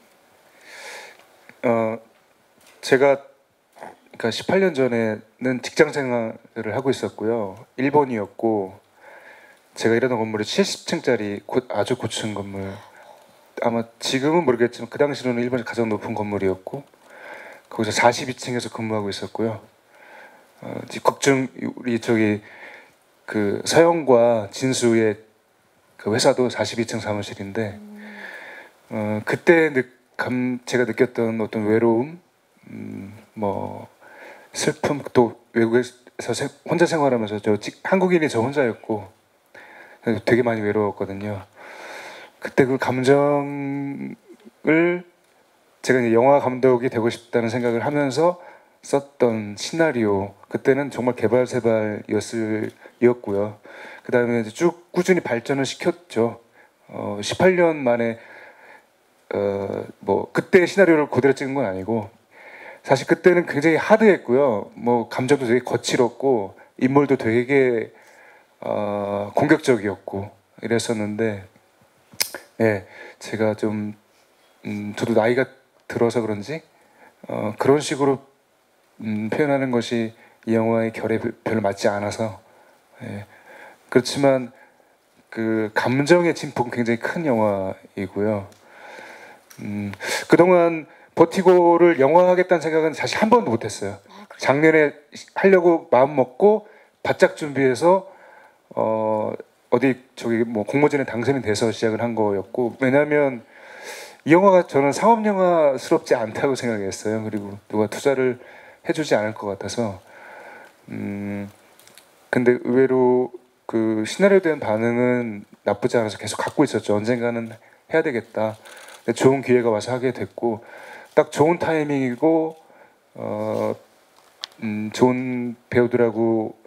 제가 그러니까 18년 전에는 직장 생활을 하고 있었고요. 일본이었고 제가 일하던 건물이 70층짜리 아주 고층 건물. 아마 지금은 모르겠지만 그 당시로는 일본에서 가장 높은 건물이었고 거기서 42층에서 근무하고 있었고요. 걱정 우리 저기 그 서영과 진수의 그 회사도 42층 사무실인데 그때 제가 느꼈던 어떤 외로움, 뭐 슬픔, 또 외국에서 혼자 생활하면서 한국인이 저 혼자였고 되게 많이 외로웠거든요. 그때 그 감정을 제가 이제 영화 감독이 되고 싶다는 생각을 하면서 썼던 시나리오, 그때는 정말 개발세발이었고요. 그 다음에 쭉 꾸준히 발전을 시켰죠. 18년 만에 뭐 그때 시나리오를 그대로 찍은 건 아니고 사실 그때는 굉장히 하드했고요. 뭐 감정도 되게 거칠었고 인물도 되게 공격적이었고 이랬었는데, 예, 제가 좀 저도 나이가 들어서 그런지 그런 식으로 표현하는 것이 이 영화의 결에 별로 맞지 않아서, 예, 그렇지만 그 감정의 진폭은 굉장히 큰 영화이고요. 그동안 버티고를 영화하겠다는 생각은 사실 한 번도 못했어요. 작년에 하려고 마음 먹고 바짝 준비해서 어디 저기 뭐 공모전에 당선이 돼서 시작을 한 거였고, 왜냐하면 이 영화가 저는 상업 영화스럽지 않다고 생각했어요. 그리고 누가 투자를 해주지 않을 것 같아서. 근데 의외로 그 시나리오에 대한 반응은 나쁘지 않아서 계속 갖고 있었죠. 언젠가는 해야 되겠다. 근데 좋은 기회가 와서 하게 됐고, 딱 좋은 타이밍이고 좋은 배우들하고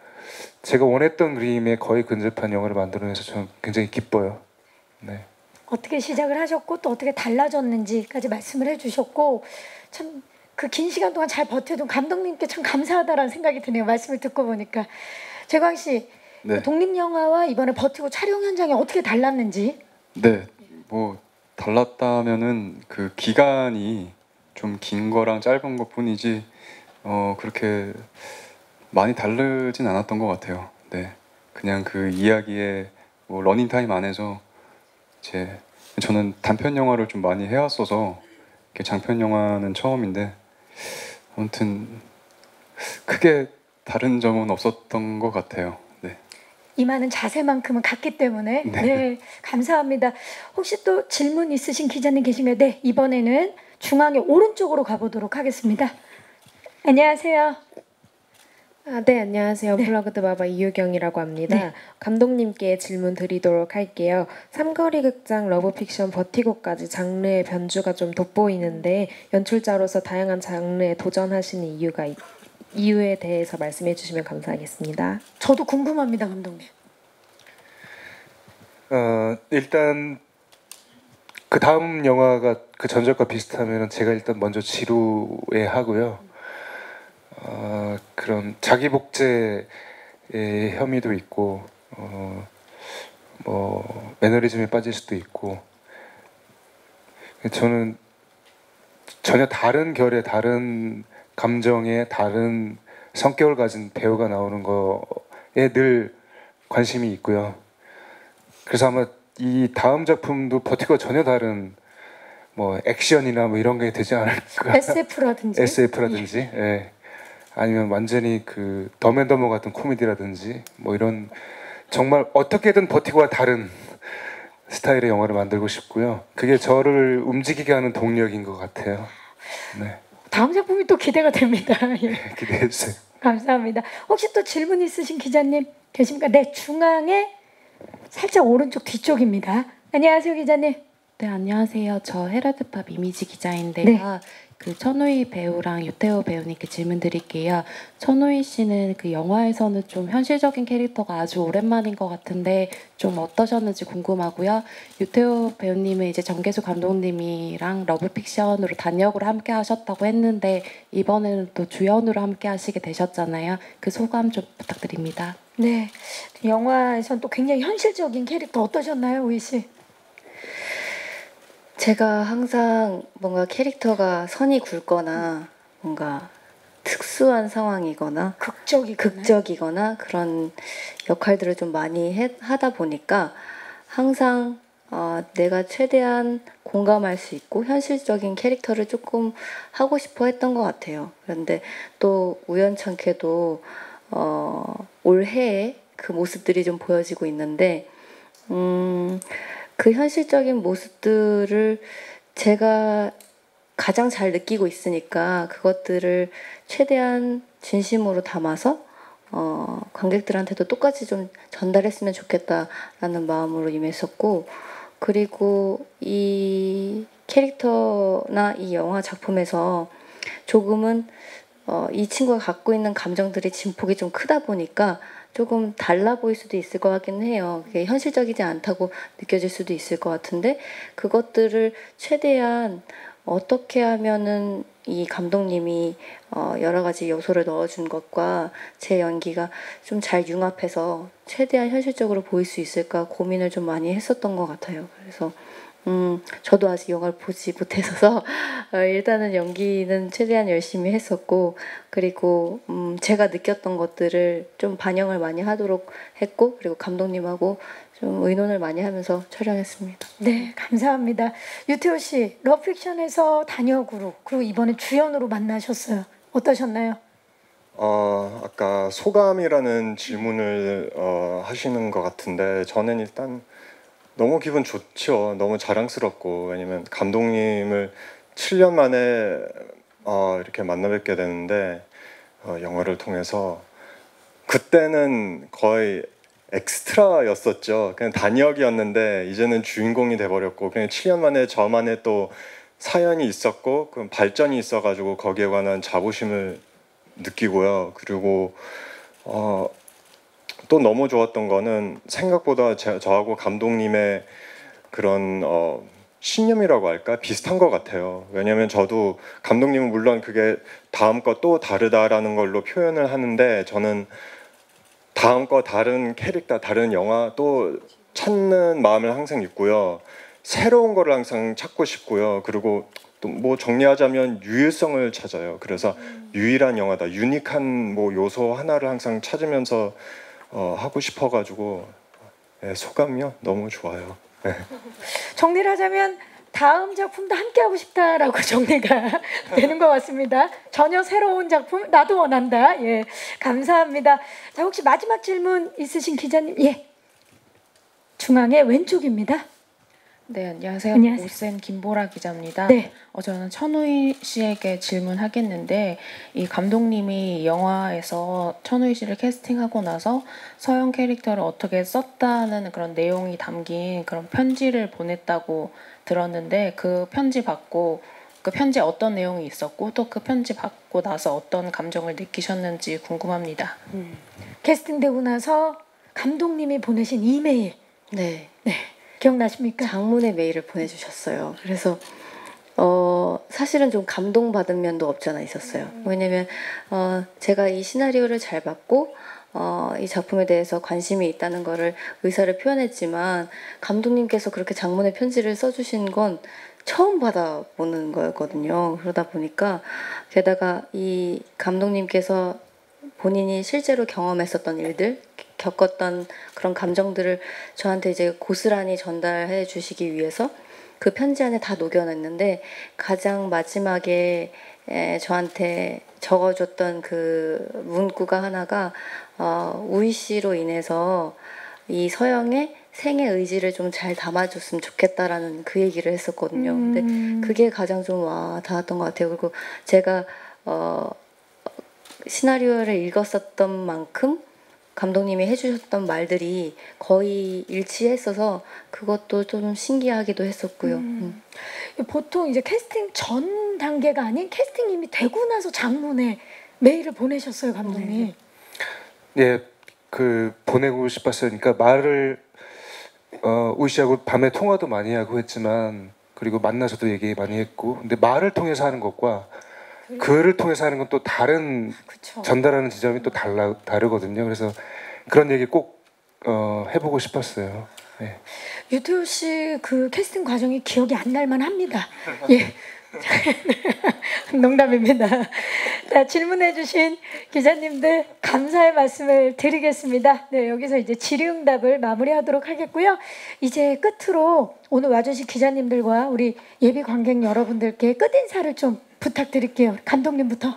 제가 원했던 그림에 거의 근접한 영화를 만들어내서 저는 굉장히 기뻐요. 네. 어떻게 시작을 하셨고 또 어떻게 달라졌는지까지 말씀을 해주셨고, 참 그 긴 시간 동안 잘 버텨둔 감독님께 참 감사하다라는 생각이 드네요. 말씀을 듣고 보니까. 재광 씨, 네. 독립영화와 이번에 버티고 촬영 현장이 어떻게 달랐는지. 네, 뭐 달랐다면은 그 기간이 좀 긴 거랑 짧은 것뿐이지 그렇게 많이 다르진 않았던 것 같아요. 네, 그냥 그 이야기의 뭐 러닝 타임 안에서 저는 단편 영화를 좀 많이 해왔어서 이렇게 장편 영화는 처음인데 아무튼 크게 다른 점은 없었던 것 같아요. 네. 임하는 자세만큼은 같기 때문에. 네. 네, 감사합니다. 혹시 또 질문 있으신 기자님 계신가요? 네, 이번에는 중앙의 오른쪽으로 가보도록 하겠습니다. 안녕하세요. 네, 안녕하세요. 네. 플러그드 바바 이유경이라고 합니다. 네. 감독님께 질문 드리도록 할게요. 삼거리 극장 러브픽션 버티고까지 장르의 변주가 좀 돋보이는데 연출자로서 다양한 장르에 도전하시는 이유에 대해서 말씀해 주시면 감사하겠습니다. 저도 궁금합니다, 감독님. 일단 그 다음 영화가 그 전작과 비슷하면 제가 일단 먼저 지루해 하고요. 그런 자기 복제의 혐의도 있고, 뭐 매너리즘에 빠질 수도 있고, 저는 전혀 다른 결의 다른 감정의 다른 성격을 가진 배우가 나오는 거에 늘 관심이 있고요. 그래서 아마 이 다음 작품도 버티고 전혀 다른 뭐 액션이나 뭐 이런 게 되지 않을까. SF라든지. 예. 아니면 완전히 그 덤앤더머 같은 코미디라든지 뭐 이런 정말 어떻게든 버티고와 다른 스타일의 영화를 만들고 싶고요. 그게 저를 움직이게 하는 동력인 것 같아요. 네. 다음 작품이 또 기대가 됩니다. 예. 기대해 주세요. 감사합니다. 혹시 또 질문 있으신 기자님 계십니까? 네, 중앙에 살짝 오른쪽 뒤쪽입니다. 안녕하세요, 기자님. 네, 안녕하세요. 저 헤럴드팝 이미지 기자인데요. 네. 그 천우희 배우랑 유태호 배우님께 질문 드릴게요. 천우희 씨는 그 영화에서는 좀 현실적인 캐릭터가 아주 오랜만인 것 같은데 좀 어떠셨는지 궁금하고요. 유태호 배우님은 이제 정계수 감독님이랑 러브픽션으로 단역으로 함께 하셨다고 했는데 이번에는 또 주연으로 함께 하시게 되셨잖아요. 그 소감 좀 부탁드립니다. 네, 영화에선 또 굉장히 현실적인 캐릭터 어떠셨나요, 우희 씨? 제가 항상 뭔가 캐릭터가 선이 굵거나 뭔가 특수한 상황이거나 극적이거나 그런 역할들을 좀 많이 하다 보니까 항상 내가 최대한 공감할 수 있고 현실적인 캐릭터를 조금 하고 싶어 했던 것 같아요. 그런데 또 우연찮게도 올해에 그 모습들이 좀 보여지고 있는데 그 현실적인 모습들을 제가 가장 잘 느끼고 있으니까 그것들을 최대한 진심으로 담아서 관객들한테도 똑같이 좀 전달했으면 좋겠다라는 마음으로 임했었고, 그리고 이 캐릭터나 이 영화 작품에서 조금은 이 친구가 갖고 있는 감정들이 진폭이 좀 크다 보니까 조금 달라 보일 수도 있을 것 같기는 해요. 그게 현실적이지 않다고 느껴질 수도 있을 것 같은데 그것들을 최대한 어떻게 하면은 이 감독님이 여러 가지 요소를 넣어준 것과 제 연기가 좀 잘 융합해서 최대한 현실적으로 보일 수 있을까 고민을 좀 많이 했었던 것 같아요. 그래서 저도 아직 영화를 보지 못해서 일단은 연기는 최대한 열심히 했었고 그리고 제가 느꼈던 것들을 좀 반영을 많이 하도록 했고 그리고 감독님하고 좀 의논을 많이 하면서 촬영했습니다. 네, 감사합니다. 유태호 씨, 러브픽션에서 단역으로 그리고 이번에 주연으로 만나셨어요. 어떠셨나요? 아까 소감이라는 질문을 하시는 것 같은데 저는 일단 너무 기분 좋죠. 너무 자랑스럽고 왜냐면 감독님을 7년 만에 이렇게 만나 뵙게 되는데 영화를 통해서 그때는 거의 엑스트라였었죠. 그냥 단역이었는데 이제는 주인공이 돼버렸고 그냥 7년 만에 저만의 또 사연이 있었고 그 발전이 있어가지고 거기에 관한 자부심을 느끼고요. 그리고 또 너무 좋았던 거는 생각보다 저하고 감독님의 그런 신념이라고 할까 비슷한 것 같아요. 왜냐하면 저도 감독님은 물론 그게 다음 거 또 다르다라는 걸로 표현을 하는데 저는 다음 거 다른 캐릭터 다른 영화 또 찾는 마음을 항상 있고요. 새로운 거를 항상 찾고 싶고요. 그리고 또 뭐 정리하자면 유일성을 찾아요. 그래서 유일한 영화다, 유니크한 뭐 요소 하나를 항상 찾으면서 하고 싶어가지고 소감이요 너무 좋아요. 정리를 하자면 다음 작품도 함께 하고 싶다라고 정리가 되는 것 같습니다. 전혀 새로운 작품 나도 원한다. 예, 감사합니다. 자, 혹시 마지막 질문 있으신 기자님? 예, 중앙에 왼쪽입니다. 네, 안녕하세요. 안녕하세요. 오센 김보라 기자입니다. 네. 저는 천우희 씨에게 질문하겠는데 이 감독님이 영화에서 천우희 씨를 캐스팅하고 나서 서영 캐릭터를 어떻게 썼다는 그런 내용이 담긴 그런 편지를 보냈다고 들었는데 그 편지 받고 그 편지에 어떤 내용이 있었고 또 그 편지 받고 나서 어떤 감정을 느끼셨는지 궁금합니다. 캐스팅되고 나서 감독님이 보내신 이메일. 네. 네. 기억나십니까? 장문의 메일을 보내주셨어요. 그래서 사실은 좀 감동받은 면도 없지 않아 있었어요. 왜냐면 제가 이 시나리오를 잘 받고 이 작품에 대해서 관심이 있다는 거를 의사를 표현했지만 감독님께서 그렇게 장문의 편지를 써주신 건 처음 받아보는 거였거든요. 그러다 보니까 게다가 이 감독님께서 본인이 실제로 경험했었던 일들, 겪었던 그런 감정들을 저한테 이제 고스란히 전달해 주시기 위해서 그 편지 안에 다 녹여냈는데 가장 마지막에 저한테 적어줬던 그 문구가 하나가 우희 씨로 인해서 이 서영의 생애 의지를 좀 잘 담아줬으면 좋겠다라는 그 얘기를 했었거든요. 근데 그게 가장 좀 와 닿았던 것 같아요. 그리고 제가 시나리오를 읽었었던 만큼 감독님이 해주셨던 말들이 거의 일치했어서 그것도 좀 신기하기도 했었고요. 보통 이제 캐스팅 전 단계가 아닌 캐스팅 이미 되고 나서 장문에 메일을 보내셨어요, 감독님. 예, 그 보내고 싶었어요. 그러니까 말을 우희 씨하고 밤에 통화도 많이 하고 했지만 그리고 만나서도 얘기 많이 했고 근데 말을 통해서 하는 것과 글을 통해서 하는 건 또 다른 그쵸. 전달하는 지점이 또 다르거든요. 그래서 그런 얘기 꼭 해보고 싶었어요. 네. 유태호 씨 그 캐스팅 과정이 기억이 안 날 만합니다. 예. 농담입니다. 자, 질문해주신 기자님들 감사의 말씀을 드리겠습니다. 네, 여기서 이제 질의응답을 마무리하도록 하겠고요. 이제 끝으로 오늘 와주신 기자님들과 우리 예비 관객 여러분들께 끝 인사를 좀 부탁드릴게요. 감독님부터.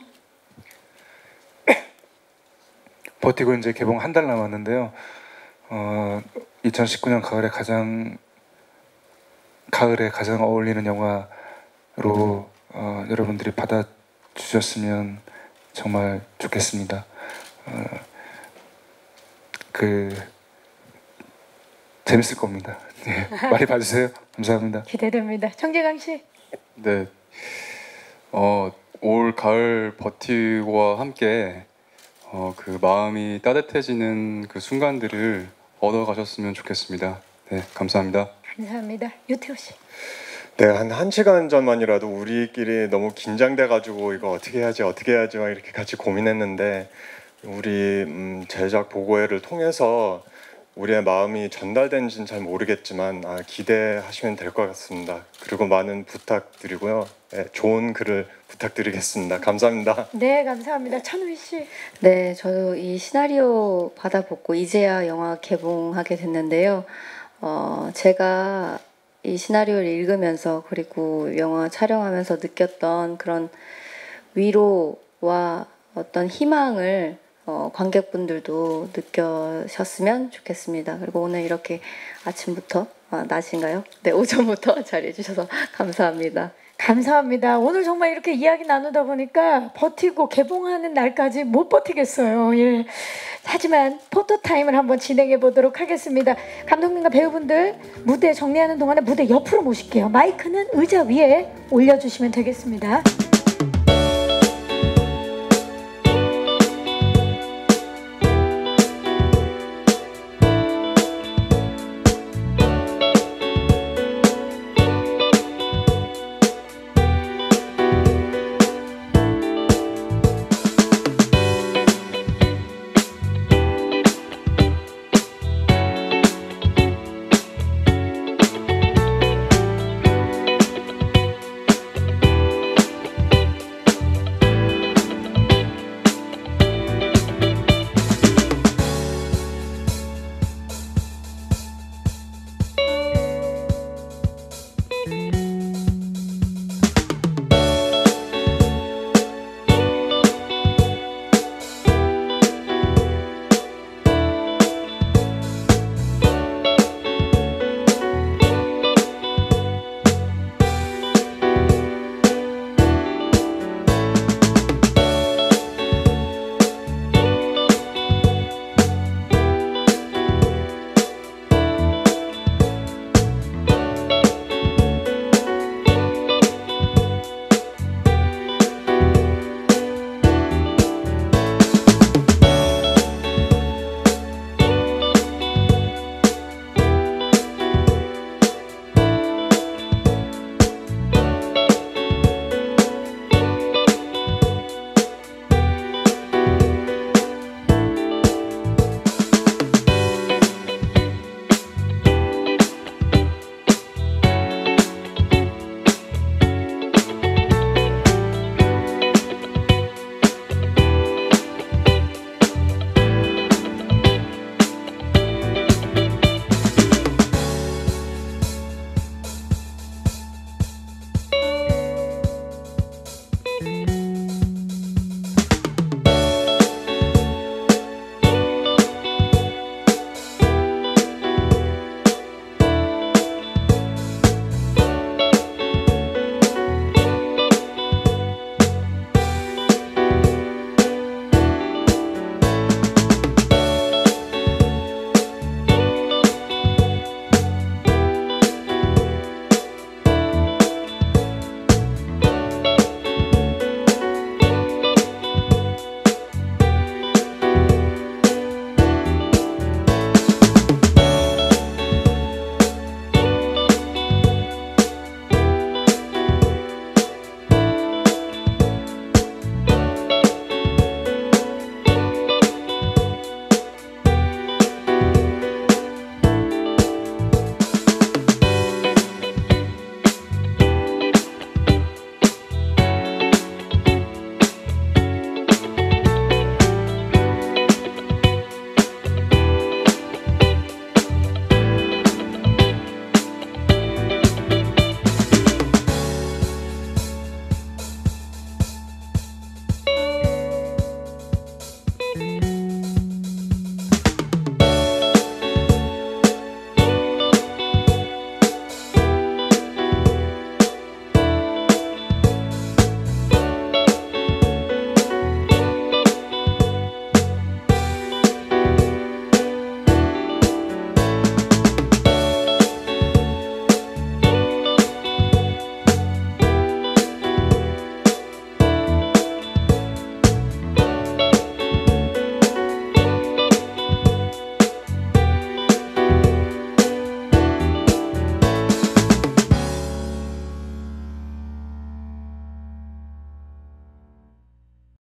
버티고 이제 개봉 한 달 남았는데요. 2019년 가을에 가장 어울리는 영화로 여러분들이 받아주셨으면 정말 좋겠습니다. 재밌을 겁니다. 네, 많이 봐주세요. 감사합니다. 기대됩니다. 정재강 씨. 네. 올 가을 버티고와 함께 그 마음이 따뜻해지는 그 순간들을 얻어가셨으면 좋겠습니다. 네, 감사합니다. 감사합니다. 유태호 씨. 네, 한 1시간 전만이라도 우리끼리 너무 긴장돼가지고 이거 어떻게 해야지 막 이렇게 같이 고민했는데 우리 제작 보고회를 통해서 우리의 마음이 전달된지는 잘 모르겠지만 기대하시면 될 것 같습니다. 그리고 많은 부탁드리고요. 네, 좋은 글을 부탁드리겠습니다. 감사합니다. 네, 감사합니다. 천우희 씨. 네, 저도 이 시나리오 받아보고 이제야 영화 개봉하게 됐는데요. 제가 이 시나리오를 읽으면서 그리고 영화 촬영하면서 느꼈던 그런 위로와 어떤 희망을 관객분들도 느끼셨으면 좋겠습니다. 그리고 오늘 이렇게 아침부터 낮인가요? 네, 오전부터 자리해 주셔서 감사합니다. 감사합니다. 오늘 정말 이렇게 이야기 나누다 보니까 버티고 개봉하는 날까지 못 버티겠어요. 예. 하지만 포토타임을 한번 진행해 보도록 하겠습니다. 감독님과 배우분들 무대 정리하는 동안에 무대 옆으로 모실게요. 마이크는 의자 위에 올려주시면 되겠습니다.